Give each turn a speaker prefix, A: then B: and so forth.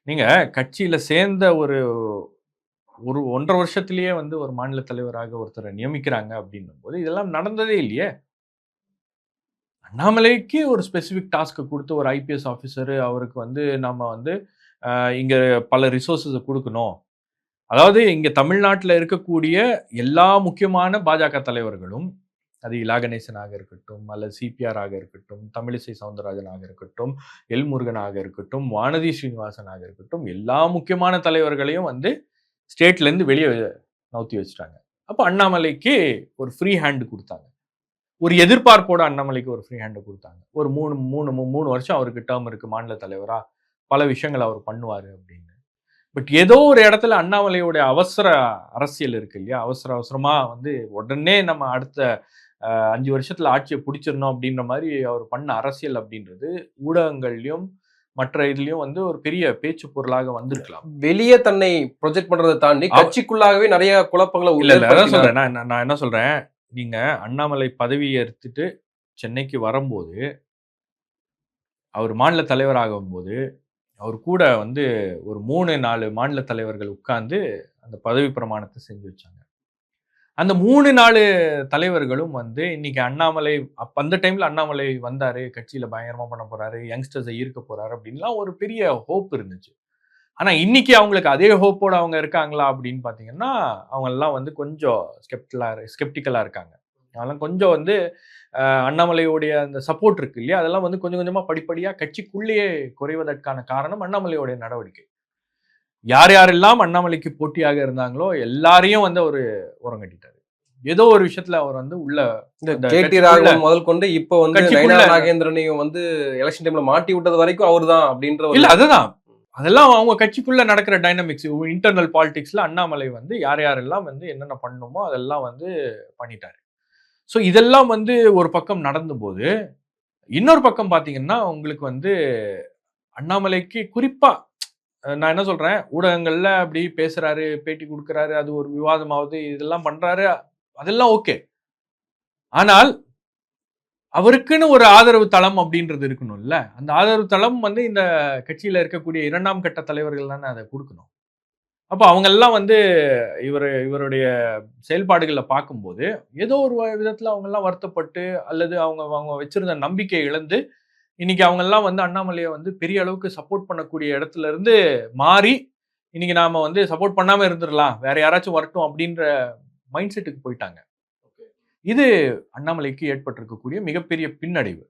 A: நீங்க கட்சியில சேர்ந்த ஒரு ஒரு 1½ வருஷத்திலேயே வந்து ஒரு மாநில தலைவராக ஒருத்தர நியமிக்கிறாங்க அப்படின்னும்போது, இதெல்லாம் நடந்ததே இல்லையே! அண்ணாமலைக்கு ஒரு ஸ்பெசிஃபிக் டாஸ்க்க குடுத்து ஒரு ஐபிஎஸ் ஆஃபிசரு அவருக்கு வந்து நாம வந்து அ இங்க பல ரிசோர்ஸஸ குடுக்கணும். அதாவது இங்க தமிழ்நாட்டுல இருக்கக்கூடிய எல்லா முக்கியமான பாஜக தலைவர்களும், அது இலா கணேசனாக இருக்கட்டும், அல்லது சிபிஆர் ஆக இருக்கட்டும், தமிழிசை சவுந்தரராஜனாக இருக்கட்டும், எல் முருகனாக இருக்கட்டும், வானதி ஸ்ரீனிவாசனாக இருக்கட்டும், எல்லா முக்கியமான தலைவர்களையும் வந்து ஸ்டேட்லேருந்து வெளிய நவுத்தி வச்சுட்டாங்க. அப்ப அண்ணாமலைக்கு ஒரு ஃப்ரீ ஹேண்ட் குடுத்தாங்க. ஒரு எதிர்பார்ப்போட அண்ணாமலைக்கு ஒரு ஃப்ரீ ஹேண்ட் குடுத்தாங்க. ஒரு 3 வருஷம் அவருக்கு டெர்ம் இருக்கு மாநில தலைவரா. பல விஷயங்கள அவர் பண்ணுவாரு அப்படின்னு. பட் ஏதோ ஒரு இடத்துல அண்ணாமலையுடைய அவசர அரசியல் இருக்கு இல்லையா? அவசரமா வந்து உடனே நம்ம அடுத்த 5 வருஷத்துல ஆட்சிய புடிச்சிரணும் அப்படின்ற மாரி அவர் பண்ண அரசியல் அப்படின்றது ஊடகங்கள்லயும், மற்ற இதுலயும் வந்து ஒரு பெரிய பேச்சு பொருளாக வந்திருக்கலாம்.
B: வெளிய தன்னை ப்ரொஜெக்ட் பண்றத தாண்டி கட்சிக்குள்ளாகவே நெறைய குழப்பங்கள
A: இல்ல. அதான்
B: ஏற்படுத்தினார்.
A: சொல்றேன். நான் என்ன சொல்றேன், நீங்க அண்ணாமலை பதவிய எடுத்துட்டு சென்னைக்கு வரம்போது, அவர் மாநில தலைவர் ஆகும்போது, அவர் கூட வந்து ஒரு 3, 4 மாநில தலைவர்கள் உட்கார்ந்து அந்த பதவி பிரமாணத்த செஞ்சு வச்சாங்க. அந்த 3, 4 தலைவர்களும் வந்து இன்னைக்கு அண்ணாமலை அந்த டைம்ல அண்ணாமலை வந்தாரு, கட்சியில பயங்கரமா பண்ண போறாரு, யங்ஸ்டர்ஸ ஈர்க்க போறாரு அப்படின்லாம் ஒரு பெரிய ஹோப் இருந்துச்சு. ஆனா இன்னைக்கு அவங்களுக்கு அதே ஹோப்போட அவங்க இருக்காங்களா அப்படின்னு பார்த்தீங்கன்னா, அவங்கலாம் வந்து கொஞ்சம் ஸ்கெப்டிக்கலா இருக்காங்க. அதெல்லாம் கொஞ்சம் வந்து அண்ணாமலையுடைய அந்த சப்போர்ட் இருக்கு இல்லையா? அதெல்லாம் வந்து கொஞ்சம் கொஞ்சமா படிப்படியா கட்சிக்குள்ளேயே குறைவதற்கான காரணம் அண்ணாமலையுடைய நடவடிக்கை. யார் யாரெல்லாம் அண்ணாமலைக்கு போட்டியாக இருந்தாங்களோ, எல்லாரையும் வந்து அவரு ஓரங்கட்டிட்டாரு. ஏதோ ஒரு விஷயத்துல அவர் வந்து உள்ள
B: இந்த
A: அந்த
B: கேடி
A: கட்சிக்குள்ள
B: ராகவன் முதல் கொண்டு இப்ப வந்து
A: கட்சிக்குள்ள
B: நயனா நாகேந்திரனையும் வந்து எலக்ஷன் டைம்ல மாட்டி விட்டது வரைக்கும் அவர்தான் அப்படின்ற ஒரு
A: இல்ல அதுதான். அதெல்லாம் அவங்க கட்சிக்குள்ள நடக்கிற டைனமிக்ஸ். இன்டர்னல் பாலிடிக்ஸ்ல அண்ணாமலை வந்து யார் யாரெல்லாம் வந்து என்னென்ன பண்ணணுமோ அதெல்லாம் வந்து பண்ணிட்டாரு. ஸோ இதெல்லாம் வந்து ஒரு பக்கம் நடந்தபோது, இன்னொரு பக்கம் பார்த்தீங்கன்னா, உங்களுக்கு வந்து அண்ணாமலைக்கு குறிப்பா நான் என்ன சொல்றேன், ஊடகங்கள்ல அப்படி பேசுறாரு, பேட்டி குடுக்குறாரு, அது ஒரு விவாதமாவுது, இதெல்லாம் பண்றாரு. அதெல்லாம் ஓகே. ஆனால் அவருக்குன்னு ஒரு ஆதரவு தளம் அப்படின்றது இருக்கணும்ல. அந்த ஆதரவு தளம் வந்து இந்த கட்சியில இருக்கக்கூடிய 2ஆம் கட்ட தலைவர்கள் தானே அத குடுக்கணும். அப்ப அவங்கெல்லாம் வந்து இவருடைய செயல்பாடுகள பார்க்கும்போது, ஏதோ ஒரு விதத்துல அவங்கலாம் வருத்தப்பட்டு, அல்லது அவங்க அவங்க வச்சிருந்த நம்பிக்கைய இழந்து, இன்னைக்கு அவங்கலாம் வந்து அண்ணாமலைய வந்து பெரிய அளவுக்கு சப்போர்ட் பண்ணக்கூடிய இடத்துல இருந்து மாறி, இன்னைக்கு நாம வந்து சப்போர்ட் பண்ணாம இருந்துறலாம். வேற யாராச்சும் வரட்டும் அப்படின்ற மைண்ட் செட்டுக்கு போயிட்டாங்க. இது அண்ணாமலைக்கு ஏற்பட்டிருக்கக்கூடிய மிகப்பெரிய பின்னடைவு.